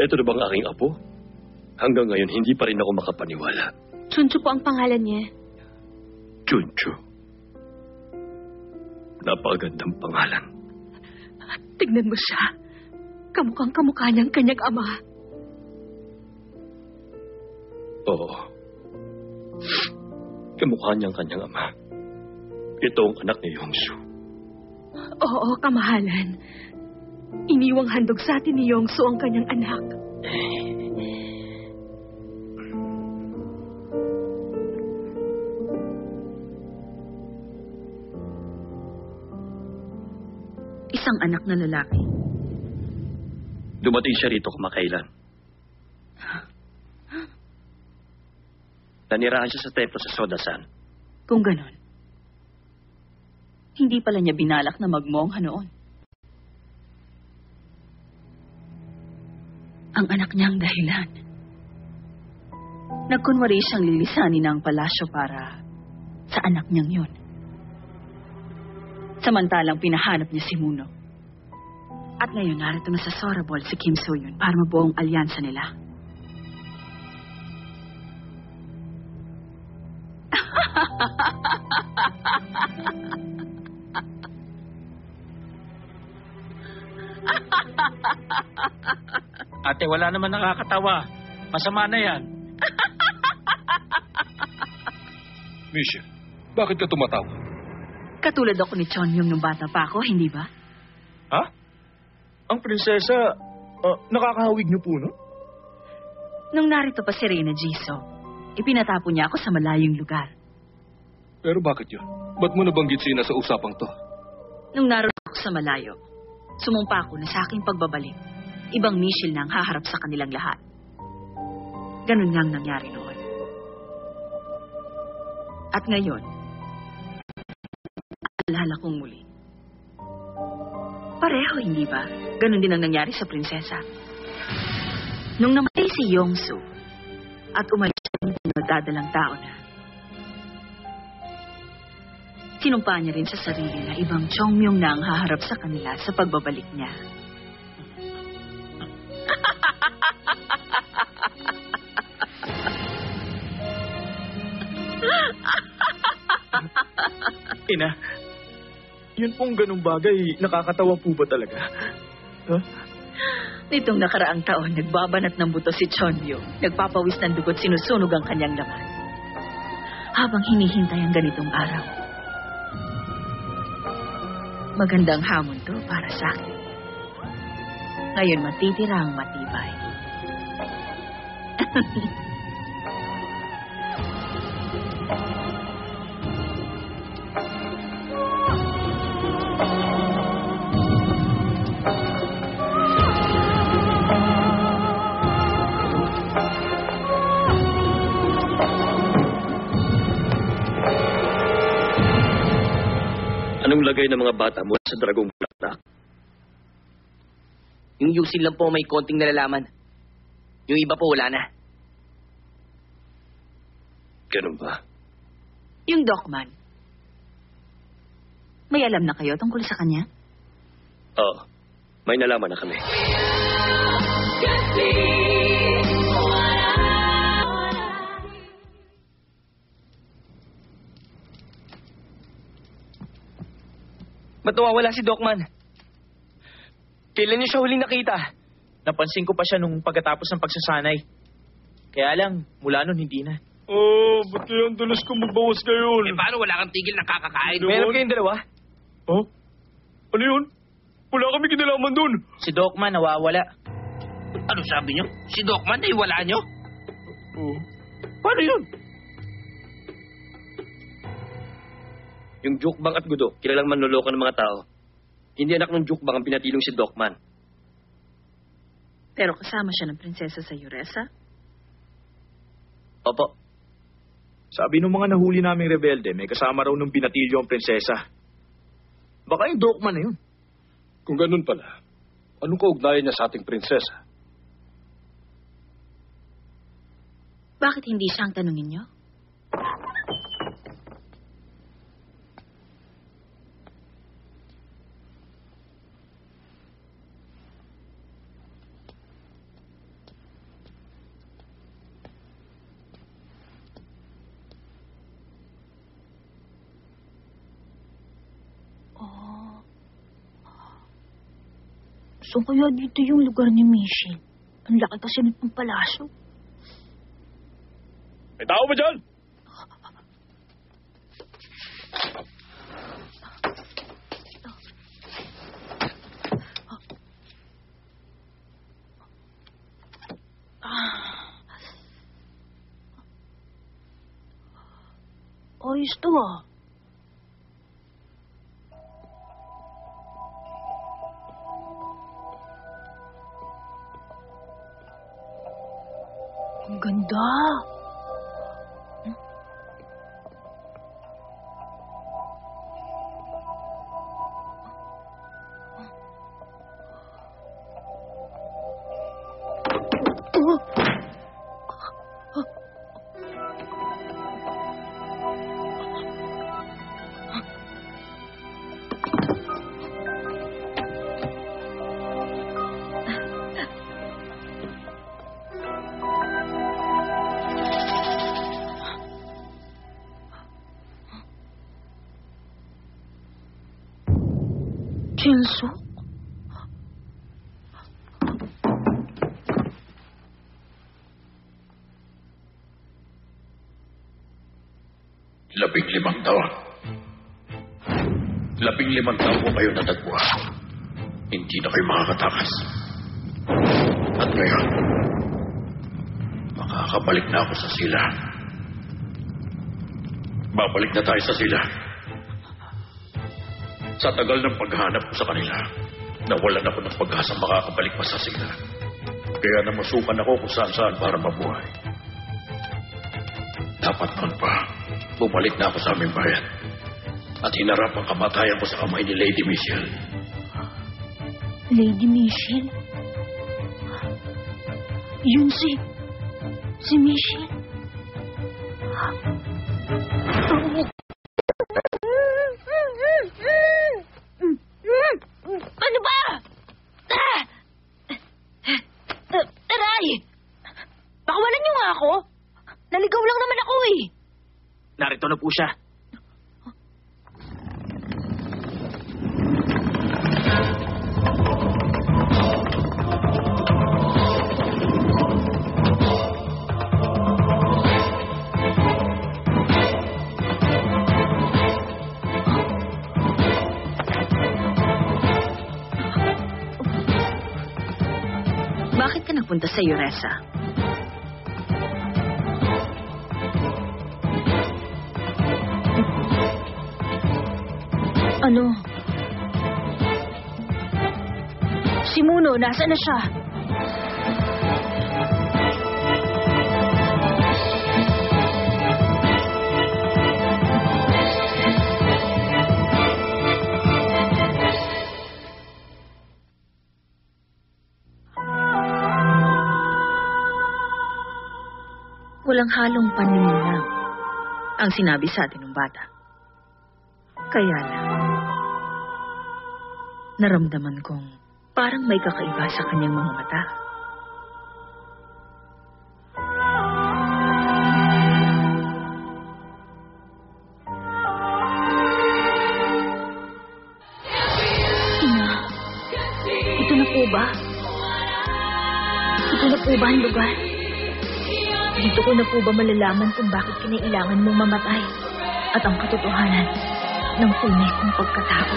Ito na bang aking apo? Hanggang ngayon, hindi pa rin ako makapaniwala. Chuncho po ang pangalan niya. Chuncho. Napakagandang pangalan. Tignan mo siya. Kamukhang kamukha niyang kanyang ama. Oo. Kamukha niyang kanyang ama. Ito ang anak ni Yongsu. Oo, kamahalan. Iniwang handog sa atin ni Yongsu ang kanyang anak. Isang anak na lalaki. Dumating siya rito kumakailan. Nanirahan siya sa templo sa Sodasan. Kung ganon, hindi pala niya binalak na magmongha noon. Ang anak niya ang dahilan. Nagkunwari siyang lilisanin ng palasyo para sa anak niyang yun. Samantalang pinahanap niya si Muno. At ngayon narito na sa Sorabol si Kim So-yun para mabuong alyansa nila. Ate, wala naman nakakatawa. Masama na yan. Michelle, bakit ka tumatawa? Katulad ako ni Chonyong nung bata pa ako, hindi ba? Ha? Ang prinsesa, nakakahawig niyo po, no? Nung narito pa si Reyna Jisoo, ipinatapon niya ako sa malayong lugar. Pero bakit yun? Ba't mo nabanggit sina sa usapang to? Nung naroon ako sa malayo, sumumpa ako na sa aking pagbabalik, ibang Michelle na ang haharap sa kanilang lahat. Ganun nga ang nangyari noon. At ngayon, alala kong muli. Pareho, hindi ba? Ganun din ang nangyari sa prinsesa. Nung namatay si Yongsu at umalis siya ng magdadalang tao na, sinumpa niya rin sa sarili na ibang Chongmyong na ang haharap sa kanila sa pagbabalik niya. Ina, yun pong ganung bagay, nakakatawa po ba talaga? Huh? Nitong nakaraang taon, nagbabanat ng buto si Chonmyo. Nagpapawis ng dugo't sinusunog ang kanyang laman. Habang hinihintay ang ganitong araw. Magandang hamon to para sa akin. Ngayon matitira ang matibay. Anong lagay ng mga bata mo sa dragong bulaklak? Yung Yusin lang po may konting nalalaman. Yung iba po wala na. Ganun ba? Yung Dokman. May alam na kayo tungkol sa kanya? Oo. May nalaman na kami. Ba't nawawala si Dokman? Kailan niyo siya huling nakita? Napansin ko pa siya nung pagkatapos ng pagsasanay. Kaya lang, mula nun hindi na. Ba't kaya ang dulas ko magbawas ngayon? Paano wala kang tigil ng kakakain? Meron kayong dalawa? Oh? Ano yun? Wala kami kinalaman dun. Si Dokman nawawala. Ano sabi niyo? Si Dokman ay wala niyo? Oh. Paano yun? Yung Jukbang at Gudo, kilalang manloloko ng mga tao. Hindi anak ng Jukbang ang pinatilong si Dokman. Pero kasama siya ng prinsesa sa Yuresa? Opo. Sabi ng mga nahuli naming rebelde, may kasama raw nung binatilyo ang prinsesa. Baka yung Dokman na yun. Kung ganun pala, anong kaugnayan niya sa ating prinsesa? Bakit hindi siya ang tanungin niyo? So kaya dito yung lugar ni Michelle? Ang laki kasi ng palasyo. May tao ba dyan? Ayos to ah. Ang ganda. Chinso? Labing-limang taon. 15 taon ko kayo natagpuan. Hindi na kayo makakatakas. At ngayon, makakabalik na ako sa sila. Babalik na tayo sa sila. Sa tagal ng paghanap ko sa kanila, nawalan ako ng pag-asang makakabalik pa sa sila. Kaya namasukan ako kung saan-saan para mabuhay. Dapat noon pa, bumalik na ako sa aming bayan at hinarap ang kamatayan ko sa kamay ni Lady Michelle. Lady Michelle? Yun si Michelle? Ano ba? Aray! Pakawalan niyo nga ako. Naligaw lang naman ako eh. Narito na po siya. Bakit ka nagpunta sa Euresa? Ano? Si Muno, nasaan na siya? Walang halong paninang ang sinabi sa atin ng bata. Kaya lang, naramdaman kong parang may kakaiba sa kanyang mga mata. Ina, ito na po ba? Ito na po ba ang lugar? Dito ko na po ba malalaman kung bakit kinailangan mong mamatay at ang katotohanan ng tunay kong pagkatao?